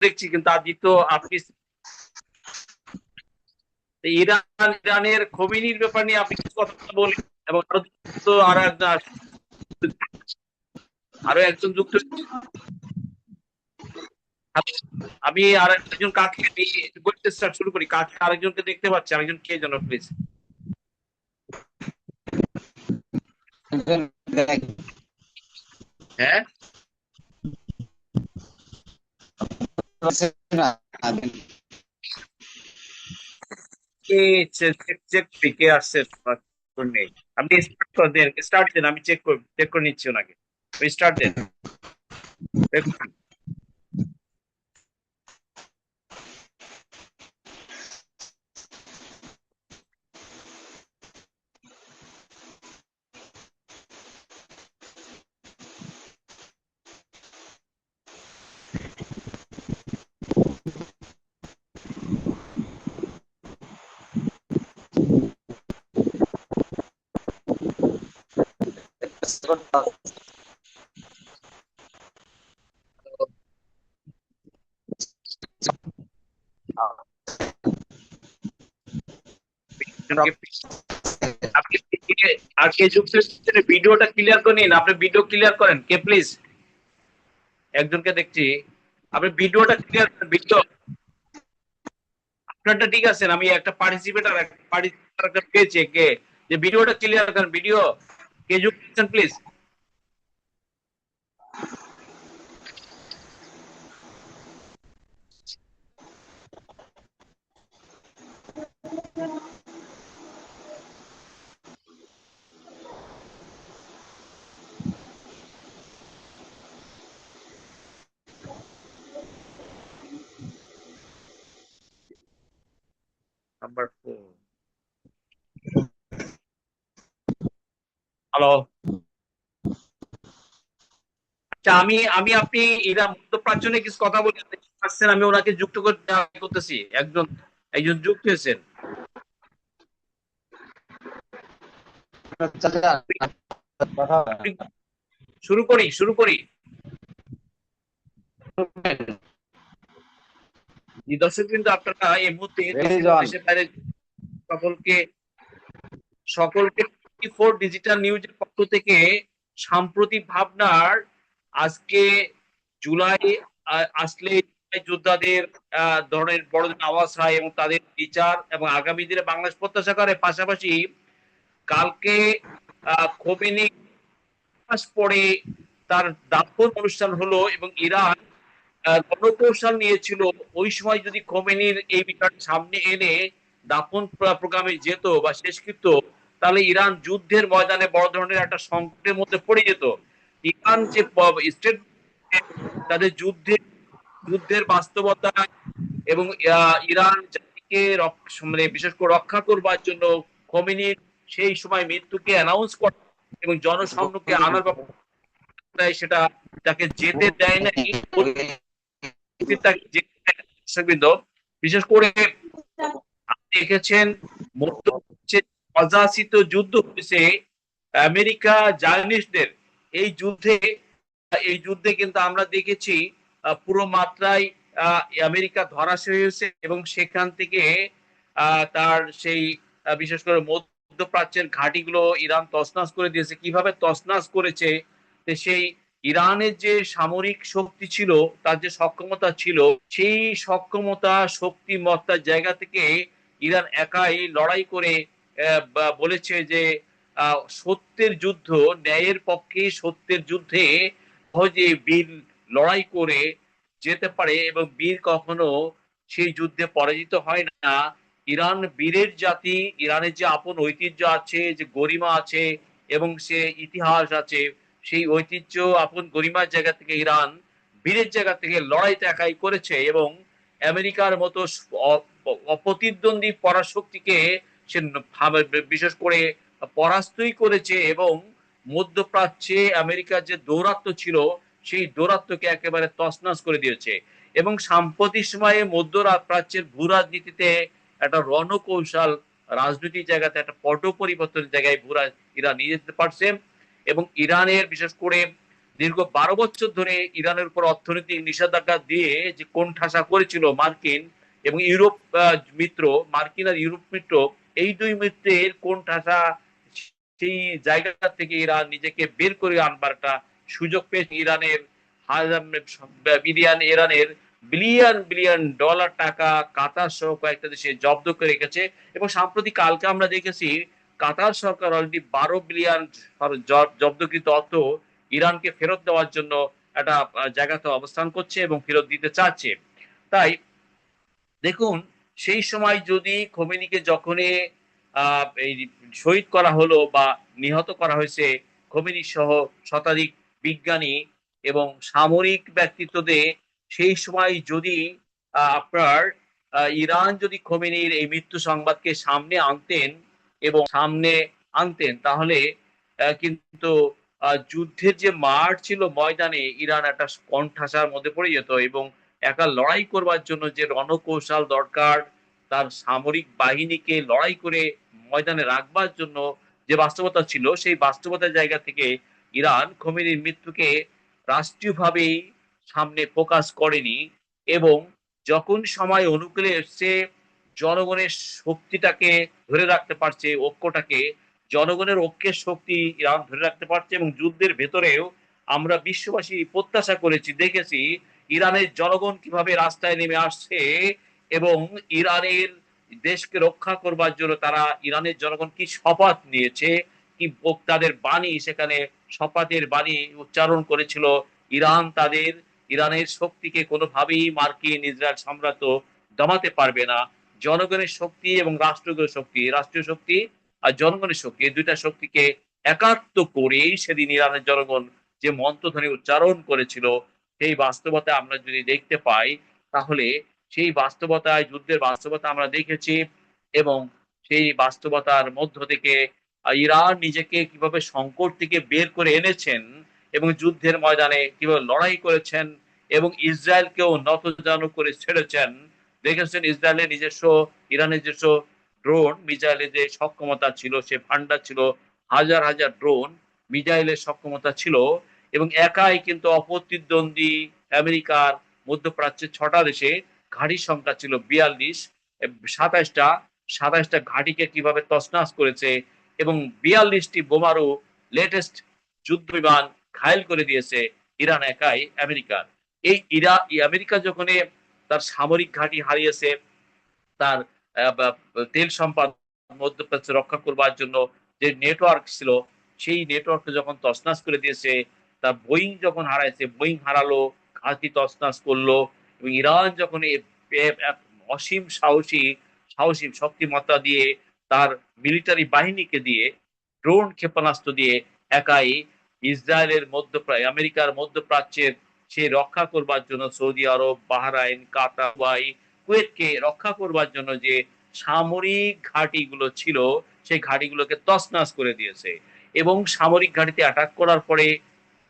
দেখছি, কিন্তু আজ তো আপনি ইরানের খোমেনির ব্যাপার নিয়ে আপনি কিছু কথা বলেন, এবং আরো একজন যুক্ত। আমি আর একজন কাকে বলতে স্টার্ট শুরু করি, কাকে আরেকজনকে দেখতে পাচ্ছি, আরেকজন কে যেন প্লিজ। হ্যাঁ, কে চেক চেক কে আসছে নেই। আপনি স্টার্ট করে দেন, স্টার্ট দেন, আমি চেক করে নিচ্ছি ওনাকে। ওই স্টার্ট দেন। দেখুন, আপনি আর কে যুক্ত হচ্ছেন, ভিডিওটা ক্লিয়ার করে নিন। আপনি ভিডিও ক্লিয়ার করেন কে প্লিজ। একজনকে দেখছি, আপনি ভিডিওটা ক্লিয়ার করেন। ভিডিও আপনারটা ঠিক আছে, আমি একটা পার্টিসিপেটর পেয়েছি কে, যে ভিডিওটা ক্লিয়ার করেন। ভিডিও কে যুক্ত হচ্ছেন প্লিজ। নাম্বার 4। হ্যালো। আচ্ছা, আমি আমি আপনি এরা মধ্যপ্রাচ্য নিয়ে কিছু কথা বলতে পারছেন, আমি ওনাকে যুক্ত করতেছি। একজন একজন যুক্ত হয়েছেন। আপনি শুরু করি। দর্শক কিন্তু আপনারা এই মুহূর্তে দেশের বাইরে সকলকে সকলকে 24 ডিজিটাল নিউজের পক্ষ থেকে সাম্প্রতিক ভাবনার আজকে জুলাই আসলে যোদ্ধাদের ধরনের বড় আওয়াজ হয় এবং তাদের বিচার, এবং আগামী দিনে বাংলাদেশ প্রত্যাশা করে। পাশাপাশি কালকে খোমেনি মাস পরে তার দাফন অনুষ্ঠান হলো, এবং ইরান রণকৌশল নিয়েছিল ওই সময় যদি খোমেনির এই বিষয়টা সামনে এনে দাফন প্রোগ্রামে যেত বা শেষকৃত্য, তাহলে ইরান যুদ্ধের ময়দানে বড় ধরনের একটা সংকটের মধ্যে পড়ে যেত। ইরান যে স্টেট তাদের যুদ্ধের বাস্তবতা, এবং ইরান জাতিকে মানে বিশেষ করে রক্ষা করবার জন্য খোমেনির সেই সময় মৃত্যুকে অ্যানাউন্স করা এবং জনসম্মুখে আনার ব্যাপারে সেটা তাকে যেতে দেয় নাই। দর্শকবৃন্দ, বিশেষ করে আপনি দেখেছেন মধ্যপ্রাচ্যে অযাচিত যুদ্ধ হয়েছে আমেরিকা জার্নিস্টদের এই যুদ্ধে কিন্তু আমরা দেখেছি পুরো মাত্রায় আমেরিকা ধরাশায়ী হয়েছে, এবং সেখান থেকে তার সেই বিশেষ করে মধ্যপ্রাচ্যের ঘাঁটিগুলো ইরান তছনছ করে দিয়েছে। কিভাবে তছনছ করেছে, সেই ইরানের যে সামরিক শক্তি ছিল, তার যে সক্ষমতা ছিল, সেই সক্ষমতা শক্তিমত্তার জায়গা থেকে ইরান একাই লড়াই করে বলেছে যে সত্যের যুদ্ধ, ন্যায়ের পক্ষে সত্যের যুদ্ধে সহজে বীর লড়াই করে যেতে পারে, এবং বীর কখনো সেই যুদ্ধে পরাজিত হয় না। ইরান বীরের জাতি। ইরানের যে আপন ঐতিহ্য আছে, যে গরিমা আছে, এবং সে ইতিহাস আছে, সেই ঐতিহ্য আপন গরিমার জায়গা থেকে ইরান বীরের জায়গা থেকে লড়াইটা একাই করেছে, এবং আমেরিকার মতো অপ্রতিদ্বন্দ্বী পরাশক্তিকে সে বিশেষ করে পরাস্তই করেছে, এবং মধ্যপ্রাচ্যে আমেরিকার যে দৌরাত্ম ছিল, সেই দৌরাত্মকে একেবারে তছনছ করে দিয়েছে। এবং সাম্প্রতিক সময়ে মধ্যপ্রাচ্যের ভূ রাজনীতিতে একটা রণকৌশল রাজনৈতিক জায়গাতে একটা পট পরিবর্তনের জায়গায় ইরান নিয়ে যেতে পারছে। এবং ইরানের বিশেষ করে দীর্ঘ 12 বছর ধরে ইরানের উপর অর্থনৈতিক নিষেধাজ্ঞা দিয়ে যে কোণঠাসা করেছিল মার্কিন এবং ইউরোপ মিত্র, মার্কিন আর ইউরোপ মিত্র, এই দুই মিত্রের কোণঠাসা সেই জায়গা থেকে ইরান নিজেকে বের করে আনবার একটা সুযোগ পেয়েছে। ইরানের বিলিয়ন বিলিয়ন ডলার টাকা কাতার সহ কয়েকটা দেশে জব্দ করে রেখেছে। এবং সাম্প্রতিক কালকে আমরা দেখেছি কাতার সরকার অলরেডি 12 বিলিয়ন জব্দকৃত অর্থ ইরানকে ফেরত দেওয়ার জন্য একটা জায়গাতে অবস্থান করছে এবং ফেরত দিতে চাচ্ছে। তাই দেখুন, সেই সময় যদি খোমেনিকে যখনই এই শহীদ করা হলো বা নিহত করা হয়েছে, খোমেনি সহ শতাধিক বিজ্ঞানী এবং সামরিক ব্যক্তিত্বদের, সেই সময় যদি আপনার ইরান যদি খোমেনির এই মৃত্যু সংবাদকে সামনে আনতেন এবং সামনে আনতেন, তাহলে কিন্তু যুদ্ধের যে মাঠ ছিল ময়দানে, ইরান একটা কোণঠাসার মধ্যে পড়ে যেত এবং একা লড়াই করবার জন্য যে রণকৌশল দরকার, তার সামরিক বাহিনীকে লড়াই করে ময়দানে রাখবার জন্য যে বাস্তবতা ছিল, সেই বাস্তবতার জায়গা থেকে ইরান খোমেনির মৃত্যুকে রাষ্ট্রীয়ভাবেই সামনে প্রকাশ করেনি। এবং যখন সময় অনুকূলে এসছে, জনগণের শক্তিটাকে ধরে রাখতে পারছে, ঐক্যটাকে, জনগণের ঐক্যের শক্তি ইরান ধরে রাখতে পারছে। এবং যুদ্ধের ভেতরেও আমরা বিশ্ববাসী প্রত্যাশা করেছি, দেখেছি ইরানের জনগণ কিভাবে রাস্তায় নেমে আসছে এবং ইরানের দেশকে রক্ষা করবার জন্য তারা, ইরানের জনগণ কি শপথ নিয়েছে, কি তাদের বাণী, সেখানে শপথের বাণী উচ্চারণ করেছিল। ইরানের শক্তিকে কোনোভাবেই মার্কিন ইসরায়েল সাম্রাজ্য দমাতে পারবে না। জনগণের শক্তি এবং রাষ্ট্রীয় শক্তি আর জনগণের শক্তি, এই দুইটা শক্তিকে একাত্ম করেই সেদিন ইরানের জনগণ যে মন্ত্রধ্বনি উচ্চারণ করেছিল, সেই বাস্তবতা আমরা যদি দেখতে পাই, তাহলে সেই বাস্তবতায়, যুদ্ধের বাস্তবতা আমরা দেখেছি। এবং সেই বাস্তবতার মধ্য থেকে ইরান নিজেকে কিভাবে সংকট থেকে বের করে এনেছেন এবং যুদ্ধের ময়দানে কিভাবে লড়াই করেছেন এবং ইসরায়েলকেও নতজানু করে ছেড়েছেন। দেখেছেন ইসরায়েলের নিজস্ব, ইরানের নিজস্ব ড্রোন মিসাইলের যে সক্ষমতা ছিল, সে ভান্ডার ছিল, হাজার হাজার ড্রোন মিসাইলের সক্ষমতা ছিল। এবং একাই কিন্তু অপ্রতিদ্বন্দ্বী আমেরিকার মধ্যপ্রাচ্যের 6টা দেশে ঘাঁটির সংখ্যা ছিল 42, 27টা 27টা ঘাঁটিকে কিভাবে তছনছ করেছে এবং 42টি বোমারু লেটেস্ট যুদ্ধ বিমান ঘায়েল করে দিয়েছে ইরান একাই আমেরিকার। আমেরিকা যখন তার সামরিক ঘাঁটি হারিয়েছে, তার তেল সম্পদ মধ্যপ্রাচ্য রক্ষা করবার জন্য যে নেটওয়ার্ক ছিল, সেই নেটওয়ার্ক যখন তছনছ করে দিয়েছে, তার বোয়িং যখন হারাইছে, বোয়িং হারালো, ঘাঁটি তছনছ করলো। এবং ইরান যখন অসীম সাহসী সাহসী শক্তিমত্তা দিয়ে, তার মিলিটারি বাহিনীকে দিয়ে, ড্রোন ক্ষেপণাস্ত্র দিয়ে একাই ইসরায়েলের আমেরিকার মধ্যপ্রাচ্যের সে রক্ষা করবার জন্য সৌদি আরব, বাহরাইন, কাতার, কুয়েতকে রক্ষা করবার জন্য যে সামরিক ঘাঁটিগুলো ছিল, সেই ঘাঁটিগুলোকে তছনছ করে দিয়েছে। এবং সামরিক ঘাঁটিতে অ্যাটাক করার পরে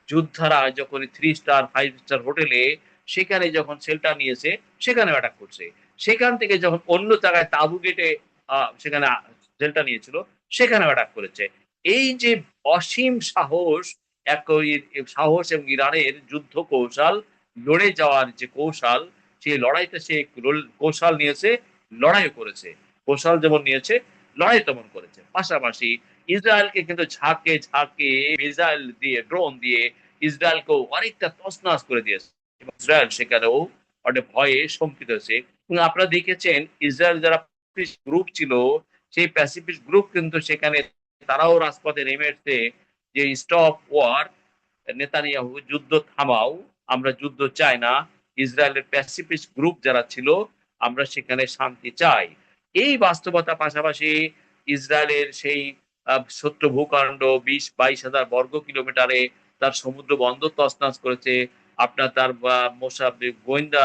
যোদ্ধারা যখন 3 স্টার 5 স্টার হোটেলে সেখানে যখন শেল্টার নিয়েছে, সেখানে অ্যাটাক করছে। সেখান থেকে যখন অন্য জায়গায় তাঁবু কেটে সেখানে শেল্টার নিয়েছিল, সেখানে অ্যাটাক করেছে। এই যে অসীম সাহস, সাহস এবং ইরানের যুদ্ধ কৌশল, লড়ে যাওয়ার যে কৌশল, সেই লড়াইতে সে কৌশল নিয়েছে, লড়াইও করেছে। কৌশল যেমন নিয়েছে, লড়াই তেমন করেছে। পাশাপাশি ইসরায়েলকে কিন্তু ঝাঁকে ঝাঁকে মিসাইল দিয়ে, ড্রোন দিয়ে ইসরায়েলকেও অনেকটা তছনছ করে দিয়েছে। এবং ইসরায়েল সেখানেও অনেক ভয়ে শঙ্কিত হয়েছে। এবং আপনারা দেখেছেন ইসরায়েল যারা গ্রুপ ছিল, সেই প্যাসিফিক গ্রুপ কিন্তু সেখানে তারাও রাজপথে নেমে এসছে যে স্টপ ওয়ার, নেতানিয়াহু যুদ্ধ থামাও, আমরা যুদ্ধ চাই না। ইসরায়েলের প্যাসিফিক গ্রুপ যারা ছিল, আমরা সেখানে শান্তি চাই। এই বাস্তবতা পাশাপাশি ইসরায়েলের সেই ছোট্ট ভূখণ্ড 20-22 হাজার বর্গ কিলোমিটারে তার সমুদ্র বন্দর তছনছ করেছে। আপনার তার গোয়েন্দা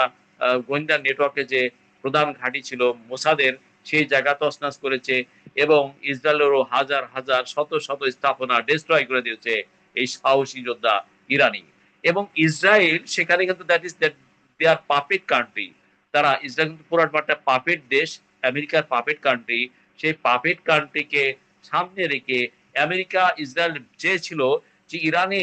গোয়েন্দা নেটওয়ার্কে যে প্রধান ঘাঁটি ছিল মোসাদের, সেই জায়গা তছনছ করেছে। এবং ইসরায়েলেরও হাজার হাজার শত শত স্থাপনা ডিস্ট্রয় করে দিয়েছে এই সাহসী যোদ্ধা ইরানি। এবং ইসরায়েল সেখানে কিন্তু that is that they are puppet country. তারা, ইসরায়েল কিন্তু পুরো একটা পাপেট দেশ, আমেরিকার পাপেট কান্ট্রি। সেই পাপেট কান্ট্রিকে সামনে রেখে আমেরিকা, ইসরায়েল চেয়েছিল যে ইরানে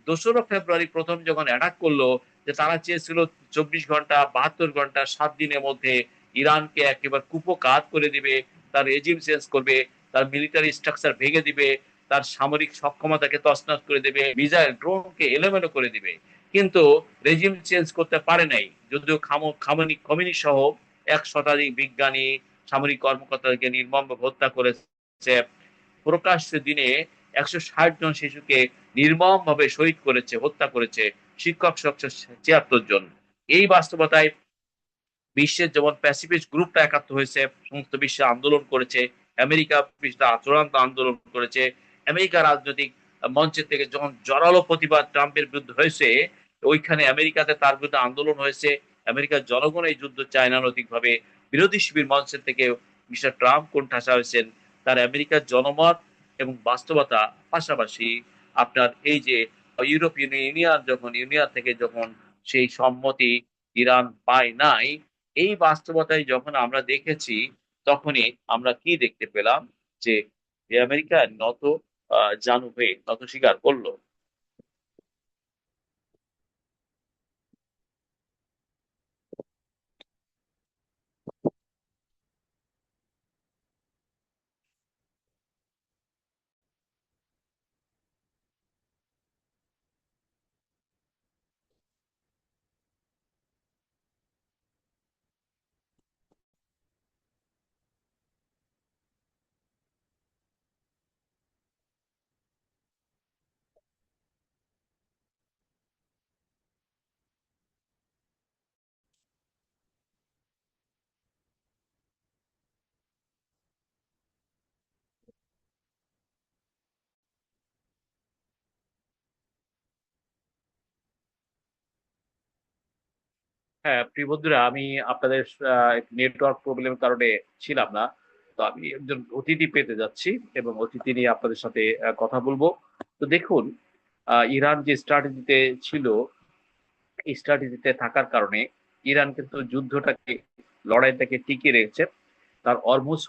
2রা ফেব্রুয়ারি প্রথম যখন অ্যাটাক করলো, যে তারা চেয়েছিল 24 ঘন্টা, 72 ঘন্টা, 7 দিনের মধ্যে ইরানকে একেবারে কুপোকাত করে দিবে, তার রেজিম চেঞ্জ করবে, তার মিলিটারি স্ট্রাকচার ভেঙে দিবে, তার সামরিক সক্ষমতাকে তছনছ করে দেবে, মিসাইল ড্রোনকে এলোমেলো করে দিবে। কিন্তু রেজিম চেঞ্জ করতে পারে নাই, যদিও খমেনি সহ 1 শতাধিক বিজ্ঞানী, সামরিক কর্মকর্তাকে নির্মমভাবে হত্যা করেছে। প্রকাশ্য দিনে 160 জন শিশুকে নির্মমভাবে শহীদ করেছে, হত্যা করেছে, শিক্ষক 76 জন। এই বাস্তবতায় বিশ্বের যেমন প্যাসিফিস্ট গ্রুপটা একাত্ম হয়েছে, সমস্ত বিশ্বে আন্দোলন করেছে, আমেরিকা চূড়ান্ত আন্দোলন করেছে, আমেরিকা রাজনৈতিক মঞ্চের থেকে যখন জোরালো প্রতিবাদ ট্রাম্পের বিরুদ্ধে হয়েছে, ওইখানে আমেরিকাতে তার বিরুদ্ধে আন্দোলন হয়েছে। আমেরিকার জনগণ এই যুদ্ধ চায় না নৈতিকভাবে। বিরোধী শিবির মঞ্চের থেকে মিস্টার ট্রাম্প কোণঠাসা হয়েছেন। তার আমেরিকার জনমত এবং বাস্তবতা পাশাপাশি আপনার এই যে ইউরোপিয়ান ইউনিয়ন থেকে যখন সেই সম্মতি ইরান পায় নাই, এই বাস্তবতায় যখন আমরা দেখেছি, তখনই আমরা কি দেখতে পেলাম, যে আমেরিকা জানু হয়ে নত স্বীকার করলো। হ্যাঁ, প্রিয় বন্ধুরা, আমি আপনাদের নেটওয়ার্ক প্রবলেমের কারণে ছিলাম না। তো আমি একজন অতিথি পেতে যাচ্ছি এবং অতিথি নিয়ে আপনাদের সাথে কথা বলবো। তো দেখুন, ইরান যে স্ট্র্যাটেজিতে ছিল, এই স্ট্র্যাটেজিতে থাকার কারণে ইরান কিন্তু যুদ্ধটাকে, লড়াইটাকে টিকিয়ে রেখেছে। তার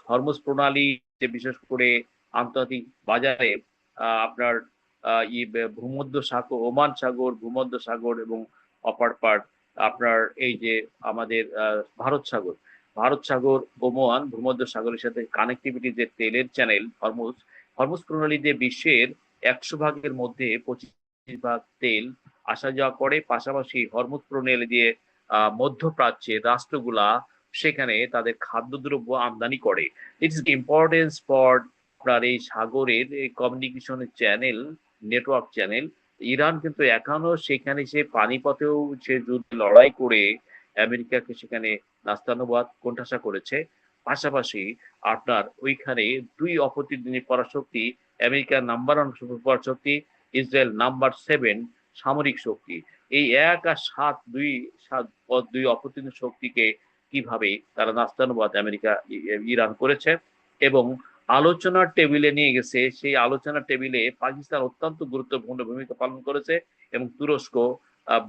হরমুজ প্রণালী, যে বিশেষ করে আন্তর্জাতিক বাজারে আপনার ভূমধ্য সাগর, ওমান সাগর, ভূমধ্য সাগর এবং অপার পার্ট আপনার এই যে আমাদের ভারত সাগর, ওমান ভূমধ্য সাগরের সাথে কানেক্টিভিটি, যে তেলের চ্যানেল হরমুজ, হরমুজ প্রণালী দিয়ে বিশ্বের 100 ভাগের মধ্যে 25 ভাগ তেল আসা যাওয়া করে। পাশাপাশি হরমুজ প্রণালী দিয়ে মধ্যপ্রাচ্যের রাষ্ট্রগুলা সেখানে তাদের খাদ্যদ্রব্য আমদানি করে। ইটস ইম্পর্টেন্স ফর আপনার এই সাগরের কমিউনিকেশনের চ্যানেল, নেটওয়ার্ক চ্যানেল। ইরান কিন্তু এখনো সেখানে, সে পানিপথেও সে যুদ্ধ লড়াই করে আমেরিকাকে সেখানে নাস্তানুবাদ কোণঠাসা করেছে। পাশাপাশি আপনার ওইখানে দুই অপ্রতিদ্বন্দ্বী পরাশক্তি, আমেরিকার নাম্বার 1 সুপার পরাশক্তি, ইসরায়েল নাম্বার 7 সামরিক শক্তি। এই 1 আর 7, দুই অপ্রতিদ্বন্দ্বী শক্তিকে কিভাবে তারা নাস্তানুবাদ ইরান করেছে এবং আলোচনার টেবিলে নিয়ে গেছে। সেই আলোচনার টেবিলে পাকিস্তান অত্যন্ত গুরুত্বপূর্ণ ভূমিকা পালন করেছে এবং তুরস্ক,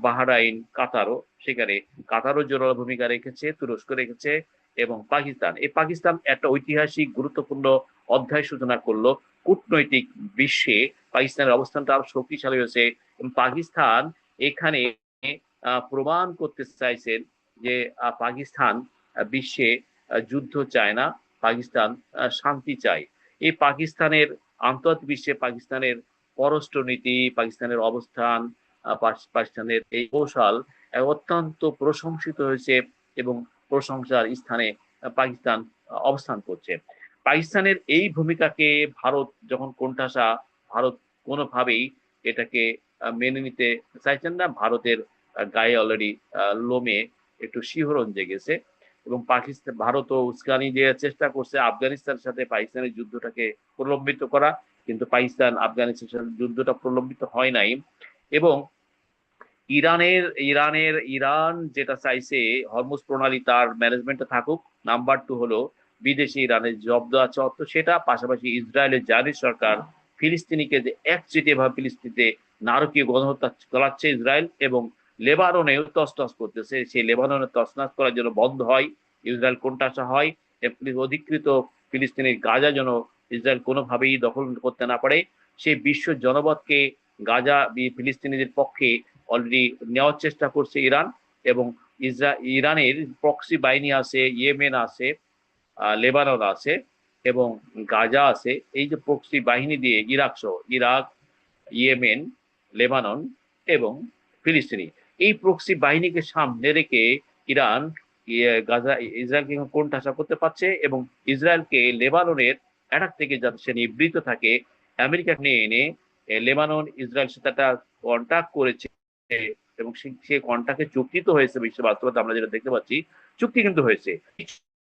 বাহরাইন, কাতারও সেখানে, কাতারও জোরালো ভূমিকা রেখেছে, তুরস্ক রেখেছে এবং পাকিস্তান একটা ঐতিহাসিক গুরুত্বপূর্ণ অধ্যায় সূচনা করলো। কূটনৈতিক বিশ্বে পাকিস্তানের অবস্থানটা আরো শক্তিশালী হয়েছে এবং পাকিস্তান এখানে প্রমাণ করতে চাইছেন যে পাকিস্তান বিশ্বে যুদ্ধ চায় না, পাকিস্তান শান্তি চায়। এই পাকিস্তানের আন্তর্জাতিক বিশ্বে পাকিস্তানের পররাষ্ট্রনীতি, পাকিস্তানের অবস্থান, পাকিস্তানের এই কৌশল অত্যন্ত প্রশংসিত হয়েছে এবং প্রশংসার স্থানে পাকিস্তান অবস্থান করছে। পাকিস্তানের এই ভূমিকাকে ভারত যখন কোণঠাসা, ভারত কোনোভাবেই এটাকে মেনে নিতে চাইছেন না। ভারতের গায়ে অলরেডি লোমে একটু শিহরণ জেগেছে এবং ভারতও উস্কানি দেওয়ার চেষ্টা করছে আফগানিস্তানের সাথে পাকিস্তানের যুদ্ধটাকে প্রলম্বিত করা, কিন্তু পাকিস্তান আফগানিস্তানের যুদ্ধটা প্রলম্বিত হয় নাই। এবং ইরান যেটা চাইছে, হরমুজ প্রণালী তার ম্যানেজমেন্টে থাকুক। নাম্বার 2 হলো বিদেশি ইরানের জব্দ আছে অর্থ, সেটা পাশাপাশি ইসরায়েলের জারি সরকার ফিলিস্তিনিকে যে একচেটিয়া ভাবে ফিলিস্তিনিতে নারকীয় গণহত্যা চালাচ্ছে ইসরায়েল, এবং লেবাননেও তছনছ করতেছে, সেই লেবাননে তছনছ করার জন্য বন্ধ হয়, ইসরায়েল কোণঠাসা হয়, অধিকৃত ফিলিস্তিনের গাজা যেন ইসরায়েল কোনোভাবেই দখল করতে না পারে, সেই বিশ্ব জনপদকে গাজা ফিলিস্তিনিদের পক্ষে অলরেডি নেওয়ার চেষ্টা করছে ইরান, এবং ইরানের প্রক্সি বাহিনী আছে, ইয়েমেন আছে, লেবানন আছে, এবং গাজা আছে। এই যে প্রক্সি বাহিনী দিয়ে ইরাক সহ ইরাক, ইয়েমেন, লেবানন এবং ফিলিস্তিনি, এই প্রক্সি বাহিনীকে সামনে রেখে ইরান গাজা ইসরায়েলকে কোণঠাসা করতে পারছে, এবং ইসরায়েলকে লেবাননের অ্যাটাক থেকে যাতে সে নিবৃত থাকে, আমেরিকা নিয়ে এনে লেবানন ইসরায়েল সাথে একটা কন্ট্যাক্ট করেছে, এবং সে কন্ট্যাক্টে চুক্তি তো হয়েছে। বিশ্ব বাস্তবতা আমরা যেটা দেখতে পাচ্ছি, চুক্তি কিন্তু হয়েছে।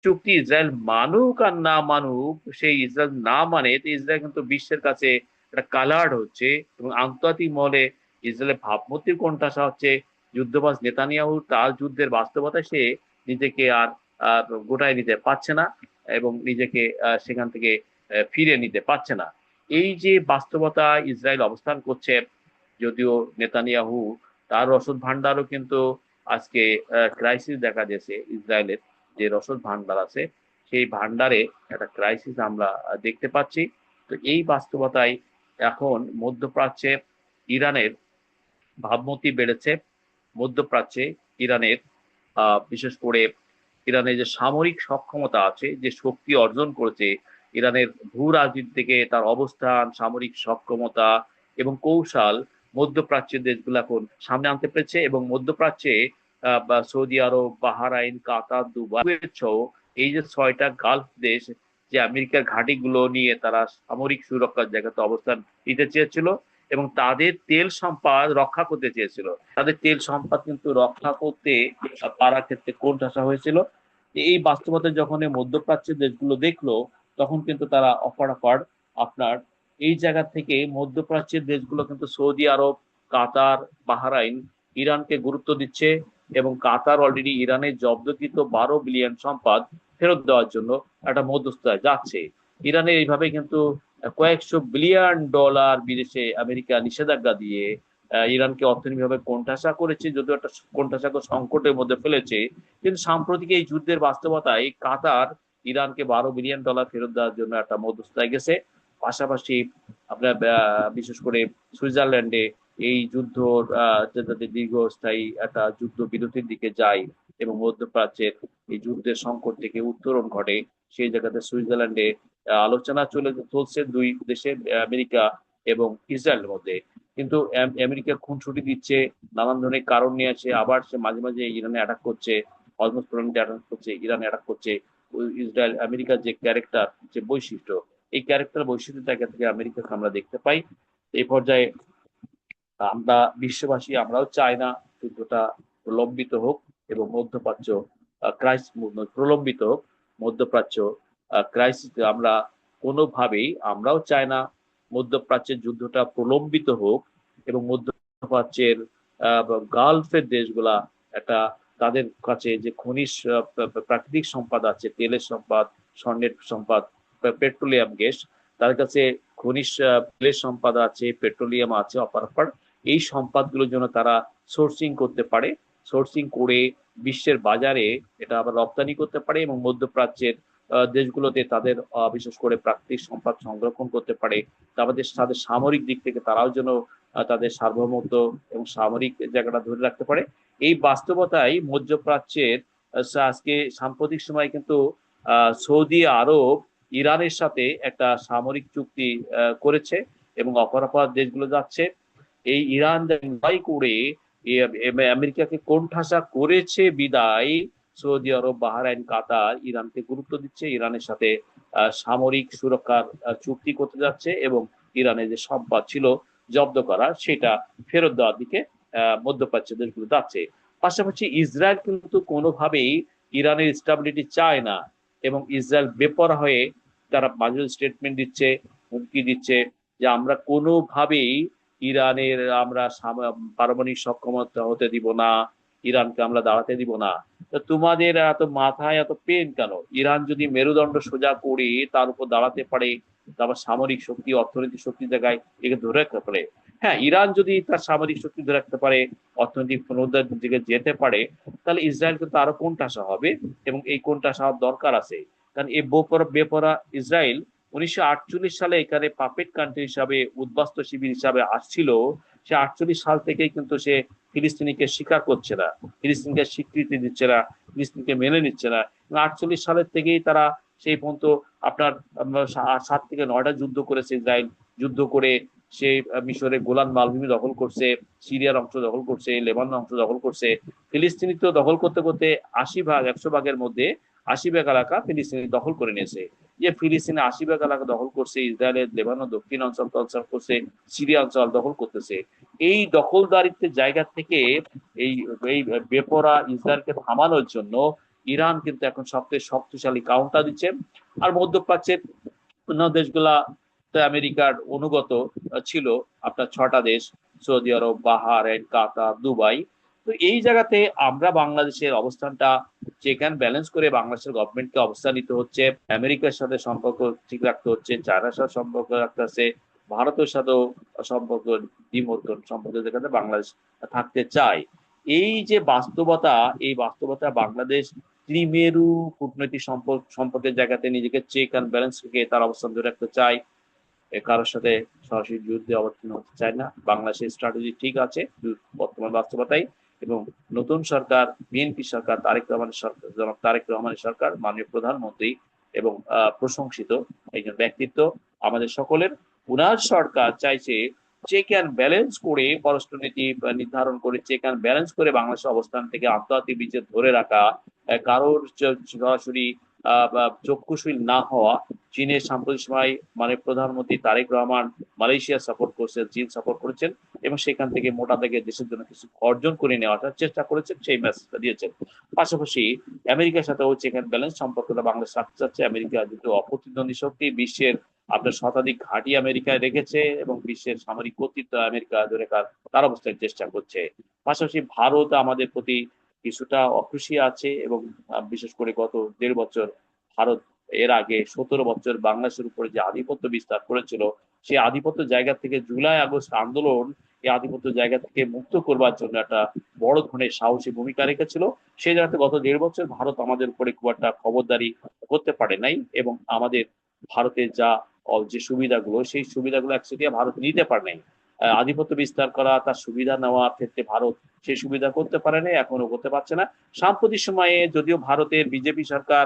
চুক্তি ইসরায়েল মানুক আর না মানুক, সেই ইসরায়েল না মানে তো ইসরায়েল কিন্তু বিশ্বের কাছে একটা কালার্ড হচ্ছে, এবং আন্তর্জাতিক মহলে ইসরায়েলের ভাবমূর্তির কোণঠাসা হচ্ছে। যুদ্ধবাজ নেতানিয়াহু তার যুদ্ধের বাস্তবতায় সে নিজেকে আর গোটায় নিতে পারছে না, এবং নিজেকে সেখান থেকে ফিরে নিতে পারছে না। এই যে বাস্তবতা ইসরায়েল অবস্থান করছে, যদিও নেতানিয়াহু তার রসদ ভান্ডারও কিন্তু আজকে ক্রাইসিস দেখা দিয়েছে। ইসরায়েলের যে রসদ ভান্ডার আছে, সেই ভান্ডারে একটা ক্রাইসিস আমরা দেখতে পাচ্ছি। তো এই বাস্তবতায় এখন মধ্যপ্রাচ্যে ইরানের ভাবমূর্তি বেড়েছে। মধ্যপ্রাচ্যে ইরানের বিশেষ করে ইরানের যে সামরিক সক্ষমতা আছে, যে শক্তি অর্জন করেছে, ইরানের ভূ রাজনীতি থেকে তার অবস্থান, সামরিক সক্ষমতা এবং কৌশল মধ্যপ্রাচ্যের দেশগুলো এখন সামনে আনতে পেরেছে। এবং মধ্যপ্রাচ্যে বা সৌদি আরব, বাহরাইন, কাতার, দুবাই সহ এই যে 6টা গালফ দেশ, যে আমেরিকার ঘাঁটিগুলো নিয়ে তারা সামরিক সুরক্ষার জায়গাতে অবস্থান নিতে চেয়েছিল, এবং তাদের তেল সম্পদ রক্ষা করতে চেয়েছিল। তাদের তেল সম্পদ কিন্তু রক্ষা করতে পারার ক্ষেত্রে কোণঠাসা হয়েছিল। এই বাস্তবতা যখন এই মধ্যপ্রাচ্যের দেশগুলো দেখলো, তখন কিন্তু তারা অপরাপর আপনার এই জায়গা থেকে মধ্যপ্রাচ্যের দেশগুলো কিন্তু সৌদি আরব, কাতার, বাহরাইন ইরানকে গুরুত্ব দিচ্ছে, এবং কাতার অলরেডি ইরানের জব্দকৃত 12 বিলিয়ন সম্পদ ফেরত দেওয়ার জন্য একটা মধ্যস্থতায় যাচ্ছে। ইরানের এইভাবে কিন্তু কয়েকশো বিলিয়ন ডলার বিদেশে আমেরিকা নিষেধাজ্ঞা দিয়ে ইরানকে অর্থনৈতিকভাবে কোণঠাসা করেছে, যদিও একটা কোণঠাসা সংকটের মধ্যে ফেলেছে। কিন্তু সাম্প্রতিক এই যুদ্ধের বাস্তবতায় কাতার ইরানকে 12 বিলিয়ন ডলার ফেরত দেওয়ার জন্য একটা মধ্যস্থতায় গেছে। পাশাপাশি আপনার বিশেষ করে সুইজারল্যান্ডে এই যুদ্ধ যাতে দীর্ঘস্থায়ী একটা যুদ্ধ বিরতির দিকে যায় এবং মধ্যপ্রাচ্যের এই যুদ্ধের সংকট থেকে উত্তরণ ঘটে, সেই জায়গাতে সুইজারল্যান্ডে আলোচনা চলছে দুই দেশের, আমেরিকা এবং ইসরায়েলের মধ্যে। কিন্তু আমেরিকা খুনসুটি দিচ্ছে, নানান ধরনের কারণ নিয়ে আসে, আবার সে মাঝে মাঝে ইরানে অ্যাটাক করছে, হরমুজ প্রণালীতে অ্যাটাক করছে, ইরানে অ্যাটাক করছে। ইসরায়েল আমেরিকার যে ক্যারেক্টার, যে বৈশিষ্ট্য, এই ক্যারেক্টার বৈশিষ্ট্য জায়গা থেকে আমেরিকাকে আমরা দেখতে পাই। এই পর্যায়ে আমরা বিশ্ববাসী আমরাও চাই না যুদ্ধটা প্রলম্বিত হোক এবং মধ্যপ্রাচ্য ক্রাইসিস প্রলম্বিত হোক। মধ্যপ্রাচ্য ক্রাইসিস আমরা কোনোভাবেই আমরাও চাই না মধ্যপ্রাচ্যের যুদ্ধটা প্রলম্বিত হোক, এবং মধ্যপ্রাচ্যের গালফের দেশগুলা একটা তাদের কাছে যে খনিজ প্রাকৃতিক সম্পদ আছে, তেলের সম্পদ, স্বর্ণের সম্পদ, পেট্রোলিয়াম গ্যাস, তাদের কাছে খনিজ তেলের সম্পদ আছে, পেট্রোলিয়াম আছে অপরাপর। এই সম্পদগুলোর জন্য তারা সোর্সিং করতে পারে, সোর্সিং করে বিশ্বের বাজারে এটা আবার রপ্তানি করতে পারে, এবং মধ্যপ্রাচ্যের দেশগুলোতে তাদের বিশেষ করে প্রাকৃতিক সম্পদ সংরক্ষণ করতে পারে। তাদের সামরিক দিক থেকে তারাও যেন তাদের সার্বভৌমত্ব এবং সামরিক জায়গাটা ধরে রাখতে পারে। এই বাস্তবতায় মধ্যপ্রাচ্যের আজকে সাম্প্রতিক সময় কিন্তু সৌদি আরব ইরানের সাথে একটা সামরিক চুক্তি করেছে, এবং অপরাপর দেশগুলো যাচ্ছে। এই ইরান লড়াই করে আমেরিকাকে কোণঠাসা করেছে বিদায় সৌদি আরব, বাহরাইন, কাতার ইরানকে গুরুত্ব দিচ্ছে, ইরানের সাথে সামরিক সুরক্ষার চুক্তি করতে যাচ্ছে, এবং ইরানের যে সম্পদ ছিল জব্দ করা সেটা ফেরত দেওয়ার দিকে মধ্যপ্রাচ্যের দেশগুলো যাচ্ছে। পাশাপাশি ইসরায়েল কিন্তু কোনোভাবেই ইরানের স্টেবিলিটি চায় না, এবং ইসরায়েল বেপরোয়া হয়ে তারা মাঝে স্টেটমেন্ট দিচ্ছে, হুমকি দিচ্ছে যে আমরা কোনোভাবেই ইরানের আমরা পারমাণবিক সক্ষমতা হতে দিব না, ইরানকে আমরা দাঁড়াতে দিব না। তো তোমাদের এত মাথায় এত পেন কেন? ইরান যদি মেরুদণ্ড সোজা করে তার উপর দাঁড়াতে পারে, তারপর সামরিক শক্তি, অর্থনৈতিক শক্তির জায়গায় একে ধরে রাখতে পারে। হ্যাঁ, ইরান যদি তার সামরিক শক্তি ধরে রাখতে পারে, অর্থনৈতিক পুনরুদ্ধারের দিকে যেতে পারে, তাহলে ইসরায়েল কিন্তু আরো কোণঠাসা হবে, এবং এই কোণঠাসা হওয়ার দরকার আছে। কারণ এই বেপরা ইসরায়েল 1948 সালে এখানে পাপেট কান্ট্রি হিসাবে উদ্বাস্তু শিবির হিসাবে আসছিল। সে 48 সাল থেকেই কিন্তু সে ফিলিস্তিনিকে স্বীকার করছে না, ফিলিস্তিনকে স্বীকৃতি দিচ্ছে না, ফিলিস্তিনকে মেনে নিচ্ছে না। 48 সালের থেকেই তারা সেই পর্যন্ত আপনার 7 থেকে 9টা যুদ্ধ করেছে ইসরায়েল। যুদ্ধ করে সে মিশরের গোলান মালভূমি দখল করছে, সিরিয়ার অংশ দখল করছে, লেবানন অংশ দখল করছে। ফিলিস্তিনি তো দখল করতে করতে 80 ভাগ, 100 ভাগের মধ্যে 80 ভাগ এলাকা ফিলিস্তিনি দখল করে নিয়েছে। যে ফিলিস্তিনে 80 ভাগ এলাকা দখল করছে, ইসরায়েলের লেবানন দক্ষিণ অঞ্চল দখল করছে, সিরিয়া অঞ্চল দখল করতেছে। এই দখলদারিত্বের জায়গা থেকে এই এই বেপরা ইসরায়েলকে থামানোর জন্য ইরান কিন্তু এখন সবচেয়ে শক্তিশালী কাউন্টার দিচ্ছে। আর মধ্যপ্রাচ্যের অন্য দেশগুলা আমেরিকার অনুগত ছিল, আপনার 6টা দেশ: সৌদি আরব, বাহারাইন, কাতার, দুবাই। তো এই জায়গাতে আমরা বাংলাদেশের অবস্থানটা চেক অ্যান্ড ব্যালেন্স করে বাংলাদেশের গভর্নমেন্টকে অবস্থান নিতে হচ্ছে। আমেরিকার সাথে সম্পর্ক ঠিক রাখতে হচ্ছে, চায়নার সাথে সম্পর্ক রাখতে হচ্ছে, ভারতের সাথেও সম্পর্ক দ্বিমুদ্রণ সম্পর্ক যেখানে বাংলাদেশ থাকতে চায়। এই যে বাস্তবতা, এই বাস্তবতা বাংলাদেশ ত্রিমেরু কূটনৈতিক সম্পর্কের জায়গাতে নিজেকে চেক অ্যান্ড ব্যালেন্স রেখে তার অবস্থান ধরে রাখতে চায়। কারোর সাথে সরাসরি যুদ্ধে অবতীর্ণ হতে চায় না। বাংলাদেশের স্ট্র্যাটেজি ঠিক আছে বর্তমান বাস্তবতায়। এবং নতুন সরকার, বিএনপি সরকার, তারেক রহমানের সরকার, জনাব তারেক রহমানের সরকার, মাননীয় প্রধানমন্ত্রী এবং প্রশংসিত একজন ব্যক্তিত্ব আমাদের সকলের, উনার সরকার চাইছে চেক অ্যান্ড ব্যালেন্স করে পররাষ্ট্রনীতি নির্ধারণ করে, চেক অ্যান্ড ব্যালেন্স করে বাংলাদেশের অবস্থান থেকে আন্তর্জাতিক বিজয় ধরে রাখা, কারোর সরাসরি চক্ষুশীল না হওয়া। চীনের সাম্প্রতিক সময় মানে প্রধানমন্ত্রী তারেক রহমান মালয়েশিয়া সফর করছেন, চীন সফর করেছেন এবং সেখান থেকে মোটা দাগে দেশের জন্য কিছু অর্জন করে নেওয়ার চেষ্টা করেছেন, সেই মেসেজটা দিয়েছেন। পাশাপাশি আমেরিকার সাথেও চেক অ্যান্ড ব্যালেন্স সম্পর্কটা বাংলাদেশ রাখতে চাচ্ছে। আমেরিকা যেহেতু অপ্রতিদ্বন্দ্বী শক্তি, বিশ্বের আপনার শতাধিক ঘাঁটি আমেরিকায় রেখেছে এবং বিশ্বের সামরিক কর্তৃত্ব আমেরিকা ধরে তার অবস্থায় চেষ্টা করছে। পাশাপাশি ভারত আমাদের প্রতি কিছুটা অখুশি আছে এবং বিশেষ করে গত 1.5 বছর ভারত এর আগে 17 বছর বাংলাদেশের উপরে যে আধিপত্য বিস্তার করেছিল, সেই আধিপত্য জায়গা থেকে জুলাই আগস্ট আন্দোলন এই আধিপত্য জায়গা থেকে মুক্ত করবার জন্য একটা বড় ধরনের সাহসী ভূমিকা রেখেছিল। সেই জায়গাতে গত 1.5 বছর ভারত আমাদের উপরে খুব একটা খবরদারি করতে পারে নাই এবং আমাদের ভারতের যে সুবিধাগুলো, সেই সুবিধাগুলো একচেটিয়া ভারত নিতে পারে নাই। আধিপত্য বিস্তার করা, তার সুবিধা নেওয়ার ক্ষেত্রে ভারত সেই সুবিধা করতে পারে নাই, এখনো করতে পারছে না। সাম্প্রতিক সময়ে যদিও ভারতের বিজেপি সরকার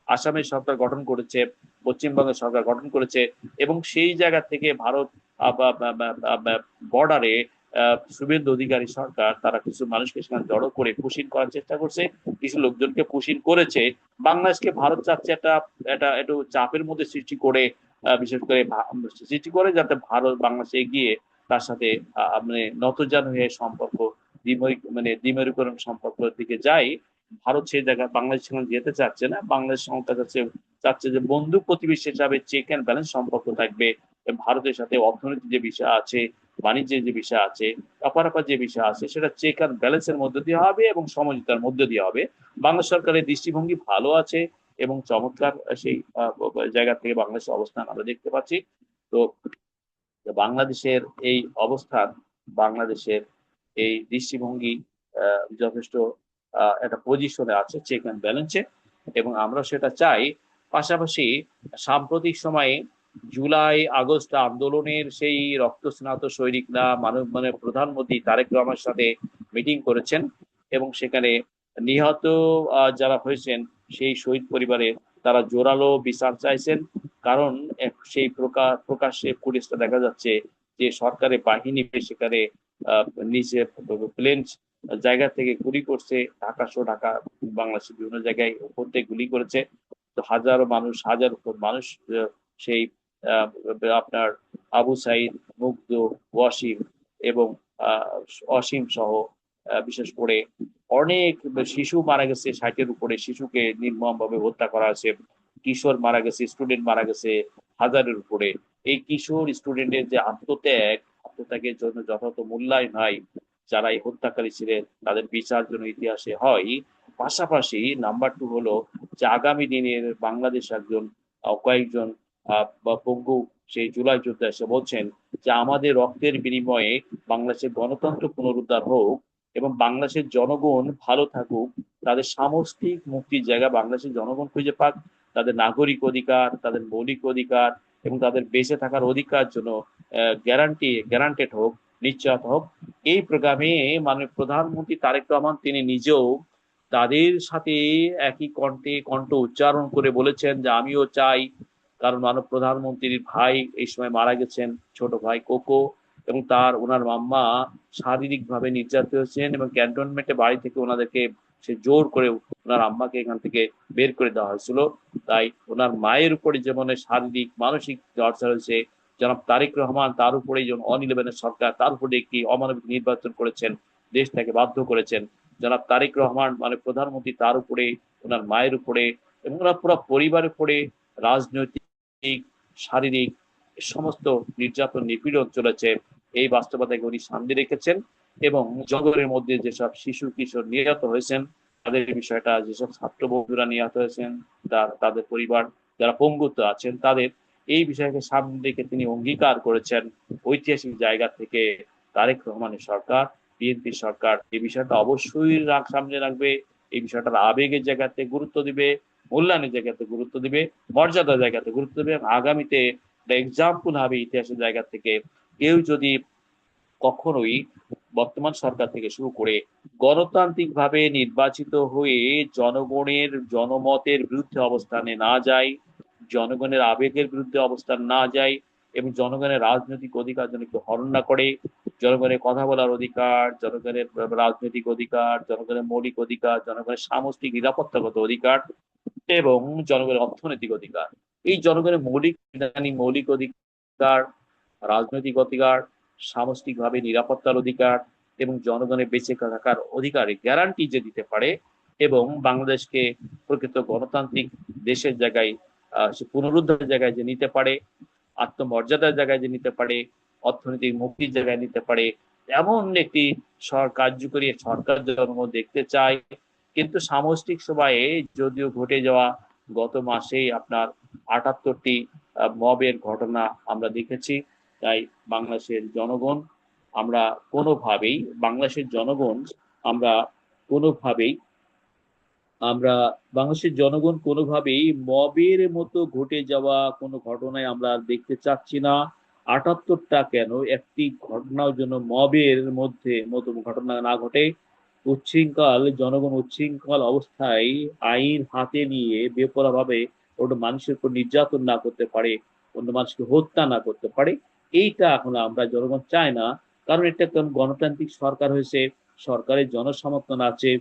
আসামের সরকার গঠন করেছে, পশ্চিমবঙ্গের সরকার গঠন করেছে এবং সেই জায়গা থেকে ভারত বর্ডারে শুভেন্দু অধিকারী সরকার তারা কিছু মানুষকে সেখানে জড়ো করে পুশিং করার চেষ্টা করছে, কিছু লোকজনকে পুশিং করেছে। বাংলাদেশকে ভারত চাচ্ছে একটু চাপের মধ্যে সৃষ্টি করে, বিশেষ করে সৃষ্টি করে যাতে ভারত বাংলাদেশে এগিয়ে তার সাথে মানে নতজান হয়ে সম্পর্ক দ্বিমেরুকরণ সম্পর্কের দিকে যায়। ভারত সেই জায়গায় বাংলাদেশ সেখানে যেতে চাচ্ছে না। বাংলাদেশ সরকার চাচ্ছে যে বন্ধু প্রতিবেশী হিসাবে চেক অ্যান্ড ব্যালেন্স সম্পর্ক থাকবে। ভারতের সাথে অর্থনৈতিক যে বিষয় আছে, বাণিজ্যের যে বিষয় আছে, অপারাপার যে বিষয় আছে, সেটা চেক অ্যান্ড ব্যালেন্সের মধ্যে দিয়ে হবে এবং সমঝোতার মধ্যে দিয়ে হবে। বাংলা সরকারের দৃষ্টিভঙ্গি ভালো আছে এবং চমৎকার সেই জায়গা থেকে বাংলাদেশের অবস্থান আমরা দেখতে পাচ্ছি। তো বাংলাদেশের এই অবস্থান, বাংলাদেশের এই দৃষ্টিভঙ্গি যথেষ্ট একটা পজিশনে আছে চেক অ্যান্ড ব্যালেন্সে এবং আমরা সেটা চাই। পাশাপাশি সাম্প্রতিক সময়ে জুলাই আগস্ট আন্দোলনের সেই রক্তস্নাত সৈনিকরা প্রধানমন্ত্রী তারেক রহমানের সাথে মিটিং করেছেন এবং সেখানে নিহত যারা হয়েছেন সেই শহীদ পরিবারে তারা জোরালো বিচার চাইছেন। কারণ সেই প্রকাশ্যে ফুটেজটা দেখা যাচ্ছে যে সরকারের বাহিনী সেখানে নিচে প্লেন জায়গা থেকে গুলি করছে, ঢাকা সহ ঢাকা বাংলাদেশের বিভিন্ন জায়গায় উপর থেকে গুলি করেছে। তো হাজার মানুষ সেই আপনার আবু সাইদ, মুগ্ধ, ওয়াসিম এবং অসীম সহ বিশেষ করে অনেক শিশু মারা গেছে, 60-এর উপরে শিশুকে নির্মম ভাবে হত্যা করা হয়েছে, কিশোর মারা গেছে, স্টুডেন্ট মারা গেছে 1000-এর উপরে। এই কিশোর স্টুডেন্টের যে আত্মত্যাগের জন্য যথাযথ মূল্যায়ন হয়, যারা এই হত্যাকারী ছিলেন তাদের বিচার জন্য ইতিহাসে হয়। পাশাপাশি নাম্বার 2 হলো যে আগামী দিনের বাংলাদেশ একজন কয়েকজন পঙ্গু সেই জুলাই যোদ্ধা এসে বলছেন যে আমাদের রক্তের বিনিময়ে বাংলাদেশের গণতন্ত্র পুনরুদ্ধার হোক এবং বাংলাদেশের জনগণ ভালো থাকুক, তাদের সামষ্টিক মুক্তির জায়গা বাংলাদেশের জনগণ খুঁজে পাক, তাদের নাগরিক অধিকার, তাদের মৌলিক অধিকার এবং তাদের বেঁচে থাকার অধিকার জন্য গ্যারান্টেড হোক, নিশ্চয়তা হোক। এই প্রোগ্রামে মাননীয় প্রধানমন্ত্রী তারেক রহমান তিনি নিজেও তাদের সাথে একই কণ্ঠ উচ্চারণ করে বলেছেন যে আমিও চাই, কারণ মাননীয় প্রধানমন্ত্রীর ভাই এই সময় মারা গেছেন, ছোট ভাই কোকো, এবং ওনার মাম্মা শারীরিকভাবে নির্যাতিত হয়েছেন এবং ক্যান্টনমেন্টে বাড়ি থেকে ওনাদেরকে সে জোর করে ওনার আম্মাকে এখান থেকে বের করে দেওয়া হয়েছিল। তাই ওনার মায়ের উপরে যেমন শারীরিক মানসিক চর্চা হয়েছে, জনাব তারেক রহমান তার উপরে যেমন অনিলেবেনের সরকার তার উপরে একটি অমানবিক নির্বাচন করেছেন, দেশ থেকে বাধ্য করেছেন। জনাব তারেক রহমান মানে প্রধানমন্ত্রী তার উপরে, ওনার মায়ের উপরে এবং ওনার পুরো পরিবারের উপরে রাজনৈতিক, শারীরিক সমস্ত নির্যাতন নিপীড়ন চলেছে। এই বাস্তবতাকে উনি সামনে রেখেছেন এবং জগতের মধ্যে যেসব শিশু কিশোর নিহত হয়েছেন তাদের বিষয়টা, যেসব ছাত্র বন্ধুরা নিহত হয়েছেন, তাদের পরিবার যারা পঙ্গুত্ব আছেন তাদের, এই বিষয়কে সামনে রেখে তিনি অঙ্গীকার করেছেন ঐতিহাসিক জায়গা থেকে তারেক রহমানের সরকার, বিএনপি সরকার এই বিষয়টা অবশ্যই সামনে রাখবে। এই বিষয়টার আবেগের জায়গাতে গুরুত্ব দিবে, মূল্যায়নের জায়গাতে গুরুত্ব দিবে, মর্যাদার জায়গাতে গুরুত্ব দিবে। আগামীতে এক্সাম্পল হবে ইতিহাসের জায়গা থেকে। কেউ যদি কখনোই বর্তমান সরকার থেকে শুরু করে গণতান্ত্রিক ভাবে নির্বাচিত হয়ে জনগণের জনমতের বিরুদ্ধে অবস্থানে না যায়, জনগণের আবেগের বিরুদ্ধে অবস্থান না যায় এবং জনগণের রাজনৈতিক অধিকার যেন কেউ হরণ না করে, জনগণের কথা বলার অধিকার, জনগণের রাজনৈতিক অধিকার, জনগণের মৌলিক অধিকার, জনগণের সামষ্টিক নিরাপত্তাগত অধিকার এবং জনগণের অর্থনৈতিক অধিকার, এই জনগণের মৌলিক অধিকার, রাজনৈতিক অধিকার, সামষ্টিকভাবে নিরাপত্তার অধিকার এবং জনগণের বেঁচে থাকার অধিকারের গ্যারান্টি যে দিতে পারে এবং বাংলাদেশকে প্রকৃত গণতান্ত্রিক দেশের জায়গায় সে পুনরুদ্ধারের জায়গায় যে নিতে পারে, আত্মমর্যাদার জায়গায় যে নিতে পারে, অর্থনৈতিক মুক্তির জায়গায় নিতে পারে, এমন একটি কার্যকরী সরকার জন্ম দেখতে চায়। কিন্তু সামষ্টিক সভায় যদিও ঘটে যাওয়া গত মাসেই আপনার ৭৮টি মবের ঘটনা আমরা দেখেছি। তাই বাংলাদেশের জনগণ আমরা কোনোভাবেই বাংলাদেশের জনগণ আমরা কোনোভাবেই আমরা বাংলাদেশের জনগণ কোনোভাবেই মবের মতো ঘটে যাওয়া কোনো ঘটনায় আমরা দেখতে চাচ্ছি না। ৭৮টা কেন, একটি ঘটনাও যেন মবের মতো ঘটনা না ঘটে। জনগণ উচ্ছৃঙ্খল অবস্থায় আইন হাতে নিয়ে বেপরোয়াভাবে অন্য মানুষের উপর নির্যাতন না করতে পারে, অন্য মানুষকে হত্যা না করতে পারে, এইটা এখন আমরা জনগণ চায় না। কারণ এটা কেমন গণতান্ত্রিক সরকার হয়েছে, সরকারের জনসমর্থন আছে,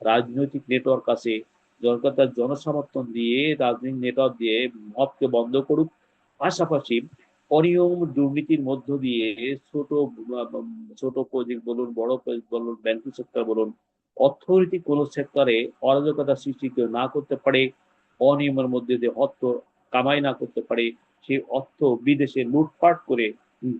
রাজনৈতিক নেটওয়ার্ক আছে, সরকার তার জনসমর্থন দিয়ে রাজনৈতিক নেটওয়ার্ক দিয়ে মবকে বন্ধ করুক। পাশাপাশি অনিয়ম দুর্নীতির মধ্য দিয়ে ছোট ছোট প্রজেক্ট বলুন, বড় প্রজেক্ট বলুন, ব্যাংকিং সেক্টর বলুন, অর্থনৈতিক কোন সেক্টরে অরাজকতা সৃষ্টি কেউ না করতে পারে, অনিয়মের মধ্যে দিয়ে অর্থ কামাই না করতে পারে, সেই অর্থ বিদেশে লুটপাট করে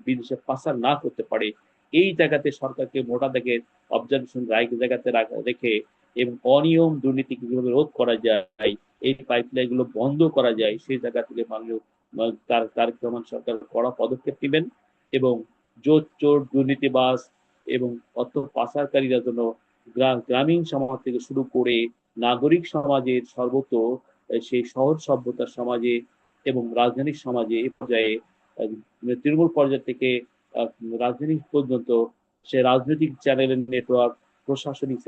বিদেশে পাচার না করতে পারে, এই জায়গাতে সরকারকে মোটা দাগের অবজারভেশন জায়গাতে রেখে এবং অনিয়ম দুর্নীতি কিভাবে রোধ করা যায়, এই পাইপলাইন গুলো বন্ধ করা যায়, সেই জায়গা থেকে মাননীয় তারেক রহমান সরকার কড়া পদক্ষেপ নেবেন এবং চোর দুর্নীতিবাজ এবং অর্থ পাচারকারীরা যেন গ্রামীণ সমাজ থেকে শুরু করে নাগরিক সমাজের সর্বত্র, সেই শহর সভ্যতার সমাজে এবং রাজধানীর সমাজে এই পর্যায়ে তৃণমূল পর্যায় থেকে রাজধানী পর্যন্ত সে রাজনৈতিক চ্যানেলের নেটওয়ার্ক, প্রশাসনিক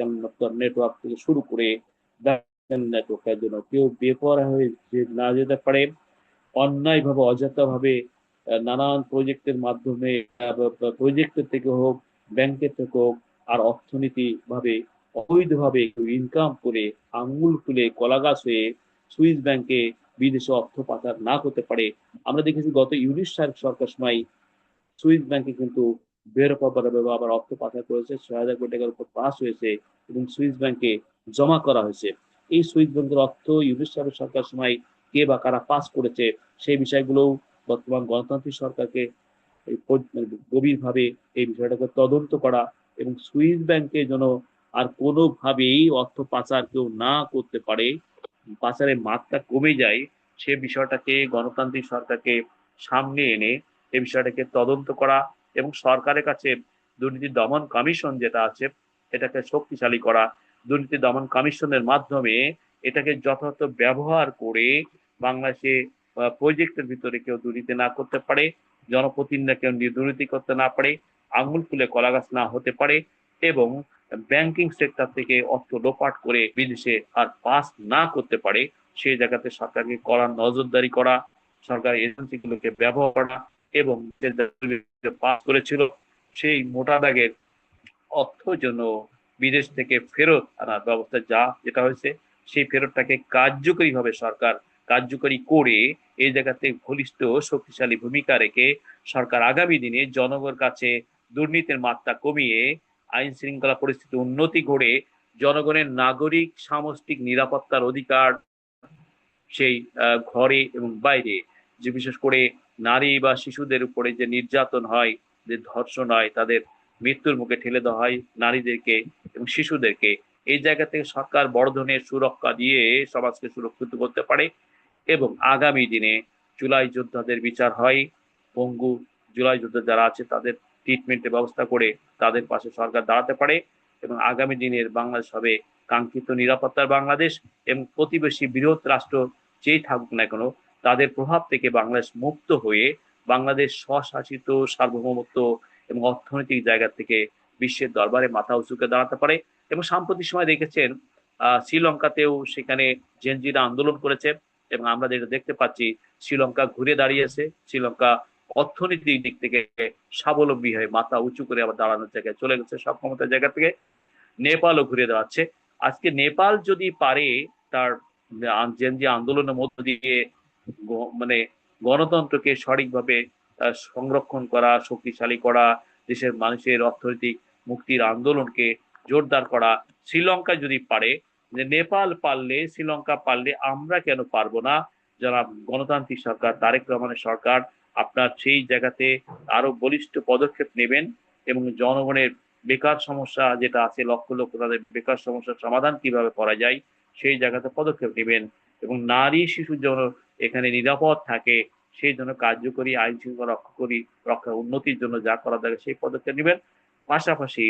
নেটওয়ার্ক থেকে শুরু করে নেটওয়ার্কের জন্য কেউ বেপরোয়া হয়ে না যেতে পারে, অন্যায়ভাবে অযথাভাবে নানান প্রজেক্টের মাধ্যমে, প্রজেক্টের থেকে হোক, ব্যাংকের থেকে হোক, আর অর্থনীতি ভাবে অবৈধভাবে ইনকাম করে আঙ্গুল ফুলে কলা গাছ হয়ে সুইস ব্যাংকে বিদেশে অর্থ পাচার না করতে পারে। আমরা দেখেছি গত ইউনিশ সরকার সময় সুইস ব্যাংকে কিন্তু আবার অর্থ পাচার করেছে, ৬,০০০ কোটি টাকার উপর পাস হয়েছে এবং সুইস ব্যাংকে জমা করা হয়েছে। এই সুইস ব্যাংকের অর্থ ইউনিশ সরকার সময় কে বা কারা পাস করেছে, সেই বিষয়গুলো বর্তমান গণতান্ত্রিক সরকারকে গভীরভাবে এই বিষয়টাকে তদন্ত করা এবং সুইস ব্যাংকে যেন আর কোনোভাবেই অর্থ পাচার কেউ না করতে পারে, পাচারের মাত্রা কমে যায়, সে বিষয়টাকে গণতান্ত্রিক সরকারকে সামনে এনে এই বিষয়টাকে তদন্ত করা এবং সরকারের কাছে দুর্নীতি দমন কমিশন যেটা আছে এটাকে শক্তিশালী করা, দুর্নীতি দমন কমিশনের মাধ্যমে এটাকে যথাযথ ব্যবহার করে বাংলাদেশে প্রজেক্টের ভিতরে কেউ দুর্নীতি না করতে পারে, জনপ্রতিনিধিরা কেউ দুর্নীতি করতে না পারে, আঙুল ফুলে কলা গাছ না হতে পারে, এবং ব্যাংকিং সেক্টর থেকে অর্থ লোপাট করে বিদেশে আর পাস না করতে পারে, সেই জায়গাতে সরকারকে কড়া নজরদারি করা, সরকার এজেন্সিগুলোকে ব্যবহার করা, এবং যে পাস করেছিল সেই মোটা দাগের অর্থ যেন বিদেশ থেকে ফেরত আনার ব্যবস্থা যেটা হয়েছে, সেই ফেরতটাকে কার্যকরীভাবে সরকার কার্যকরী করে এই জায়গাতে ঘনিষ্ঠ শক্তিশালী ভূমিকা রেখে সরকার আগামী দিনে জনগণের কাছে দুর্নীতির মাত্রা কমিয়ে আইন শৃঙ্খলা পরিস্থিতি উন্নতি করে জনগণের নাগরিক সামষ্টিক নিরাপত্তার অধিকার সেই ঘরে এবং বাইরে, যে বিশেষ করে নারী বা শিশুদের উপরে যে নির্যাতন হয়, যে ধর্ষণ হয়, তাদের মৃত্যুর মুখে ঠেলে দেওয়া হয় নারীদেরকে এবং শিশুদেরকে, এই জায়গা থেকে সরকার বড় ধরনের সুরক্ষা দিয়ে সমাজকে সুরক্ষিত করতে পারে এবং আগামী দিনে জুলাই যোদ্ধাদের বিচার হয়, পঙ্গু জুলাই যোদ্ধা যারা আছে তাদের ট্রিটমেন্টের ব্যবস্থা করে তাদের পাশে সরকার দাঁড়াতে পারে এবং আগামী দিনের বাংলাদেশ হবে কাঙ্ক্ষিত নিরাপত্তার বাংলাদেশ এবং প্রতিবেশী বৃহৎ রাষ্ট্র যেই থাকুক না কেন তাদের প্রভাব থেকে বাংলাদেশ মুক্ত হয়ে বাংলাদেশ স্বশাসিত সার্বভৌমত্ব এবং অর্থনৈতিক জায়গা থেকে বিশ্বের দরবারে মাথা উঁচুকে দাঁড়াতে পারে। এবং সাম্প্রতিক সময় দেখেছেন শ্রীলঙ্কাতেও সেখানে জেনজিরা আন্দোলন করেছে এবং আমরা যেটা দেখতে পাচ্ছি শ্রীলঙ্কা ঘুরে দাঁড়িয়েছে, শ্রীলঙ্কা অর্থনৈতিক দিক থেকে স্বাবলম্বী হয়ে মাথা উঁচু করে আবার দাঁড়ানোর জায়গায় চলে গেছে, সক্ষমতার জায়গা থেকে। নেপালও ঘুরে দাঁড়াচ্ছে। আজকে নেপাল যদি পারে তার জেনজি আন্দোলনের মধ্য দিয়ে মানে গণতন্ত্রকে সঠিকভাবে সংরক্ষণ করা, শক্তিশালী করা, দেশের মানুষের অর্থনৈতিক মুক্তির আন্দোলনকে জোরদার করা, শ্রীলঙ্কা যদি পারে, যে নেপাল পারলে, শ্রীলঙ্কা পারলে আমরা কেন পারবো না? যারা গণতান্ত্রিক সরকার, তারেক রহমানের সরকার, আপনার সেই জায়গাতে আরো বলিষ্ঠ পদক্ষেপ নেবেন এবং জনগণের বেকার সমস্যা যেটা আছে, লক্ষ লক্ষ তাদের বেকার সমস্যার সমাধান কিভাবে করা যায় সেই জায়গাতে পদক্ষেপ নেবেন এবং নারী শিশুর জন্য এখানে নিরাপদ থাকে সেই জন্য কার্যকরী আইন শৃঙ্খলা রক্ষা উন্নতির জন্য যা করা দরকার সেই পদক্ষেপ নেবেন। পাশাপাশি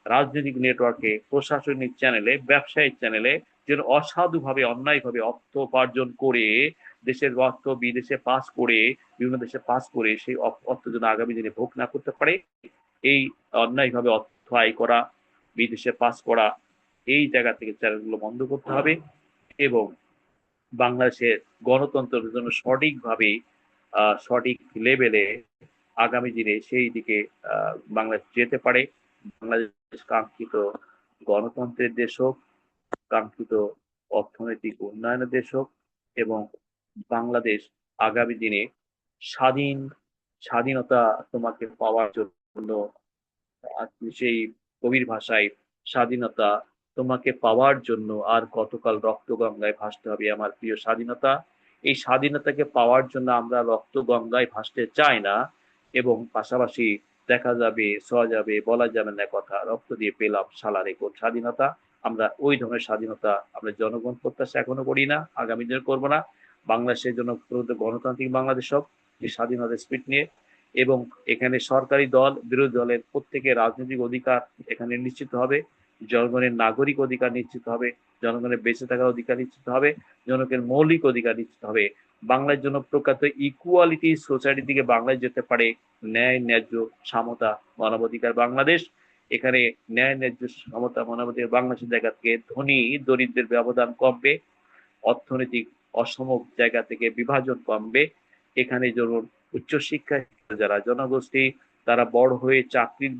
রাজনৈতিক নেটওয়ার্কে, প্রশাসনিক চ্যানেলে, ব্যবসায়িক চ্যানেলে যেন অসাধুভাবে অন্যায়ভাবে অর্থ উপার্জন করে দেশের অর্থ বিদেশে পাস করে, বিভিন্ন দেশে পাস করে সেই অর্থ যেন আগামী দিনে ভোগ না করতে পারে, এই অন্যায়ভাবে অর্থ আয় করা, বিদেশে পাস করা, এই জায়গা থেকে চ্যানেলগুলো বন্ধ করতে হবে এবং বাংলাদেশের গণতন্ত্রের জন্য সঠিকভাবে সঠিক লেভেলে আগামী দিনে সেই দিকে বাংলাদেশ যেতে পারে। বাংলাদেশ কাঙ্ক্ষিত গণতন্ত্রের দেশ হোক, কাঙ্ক্ষিত অর্থনৈতিক উন্নয়নের দেশ হোক এবং বাংলাদেশ আগামী দিনে স্বাধীনতা তোমাকে পাওয়ার জন্য, সেই কবির ভাষায়, স্বাধীনতা তোমাকে পাওয়ার জন্য আর কতকাল রক্ত গঙ্গায় ভাসতে হবে আমার প্রিয় স্বাধীনতা। এই স্বাধীনতাকে পাওয়ার জন্য আমরা রক্ত গঙ্গায় ভাসতে চাই না এবং পাশাপাশি দেখা যাবে, ছোঁয়া যাবে, বলা যাবে না কথা, রক্ত দিয়ে পেলাম সালা রেকর্ড স্বাধীনতা। আমরা ওই ধরনের স্বাধীনতা আমরা জনগণ প্রত্যাশা এখনো করি না, আগামী দিনে করবো না। বাংলাদেশের জন্য গণতান্ত্রিক বাংলাদেশ হোক, যে স্বাধীনতার স্পিরিট নিয়ে, এবং এখানে সরকারি দল, বিরোধী দলের প্রত্যেকের রাজনৈতিক অধিকার এখানে নিশ্চিত হবে, জনগণের নাগরিক অধিকার নিশ্চিত হবে, জনগণের বেঁচে থাকার অধিকার নিশ্চিত হবে, জনগণের মৌলিক অধিকার নিশ্চিত হবে। বাংলার জন্য প্রখ্যাত ইকুয়ালিটি সোসাইটি থেকে বাংলায় যেতে পারে ন্যায়, ন্যায্য, সমতা, মানবাধিকার বাংলাদেশ। এখানে ন্যায়, ন্যায্য, সমতা, মানবাধিকার বাংলাদেশের জায়গা থেকে ধনী দরিদ্রের ব্যবধান কমবে, অর্থনৈতিক অসম জায়গা থেকে বিভাজন কমবে। এখানে ধরুন উচ্চশিক্ষায় যারা জনগোষ্ঠী তারা বড় হয়ে চাকরির